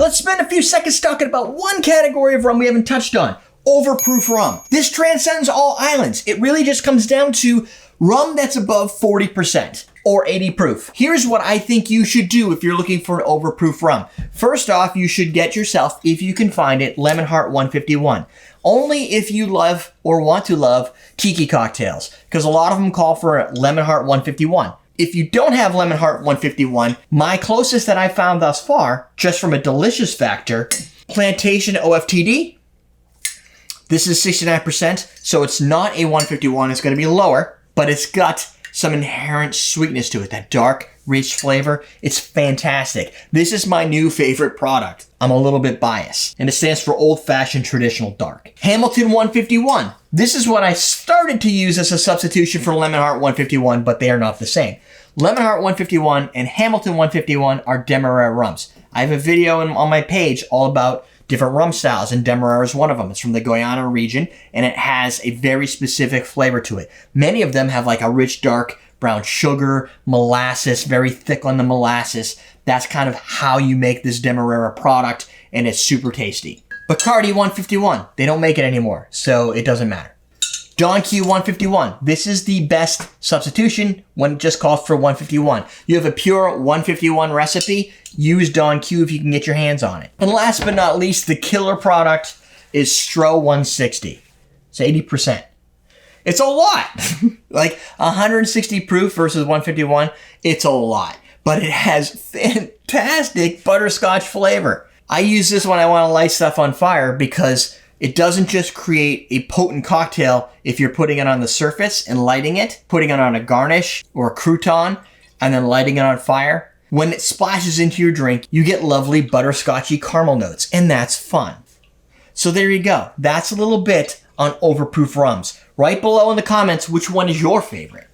let's spend a few seconds talking about one category of rum we haven't touched on. Overproof rum. This transcends all islands. It really just comes down to rum that's above 40% or 80 proof. Here's what I think you should do if you're looking for an overproof rum. First off, you should get yourself, if you can find it, Lemonhart 151. Only if you love or want to love tiki cocktails, because a lot of them call for Lemonhart 151. If you don't have Lemonhart 151, my closest that I've found thus far, just from a delicious factor, Plantation O.F.T.D. This is 69%, so it's not a 151. It's going to be lower, but it's got some inherent sweetness to it, that dark, rich flavor. It's fantastic. This is my new favorite product. I'm a little bit biased, and it stands for old-fashioned traditional dark. Hamilton 151. This is what I started to use as a substitution for Lemonhart 151, but they are not the same. Lemonhart 151 and Hamilton 151 are demerara rums. I have a video on my page all about different rum styles, and demerara is one of them. It's from the Guyana region, and it has a very specific flavor to it. Many of them have like a rich, dark brown sugar, molasses, very thick on the molasses. That's kind of how you make this demerara product, and it's super tasty. Bacardi 151. They don't make it anymore, so it doesn't matter. Don Q 151. This is the best substitution when it just calls for 151. You have a pure 151 recipe, use Don Q if you can get your hands on it. And last but not least, the killer product is Stroh 160. It's 80%. It's a lot. Like 160 proof versus 151, it's a lot. But it has fantastic butterscotch flavor. I use this when I want to light stuff on fire because it doesn't just create a potent cocktail if you're putting it on the surface and lighting it, putting it on a garnish or a crouton, and then lighting it on fire. When it splashes into your drink, you get lovely butterscotchy caramel notes, and that's fun. So there you go. That's a little bit on overproof rums. Write below in the comments which one is your favorite.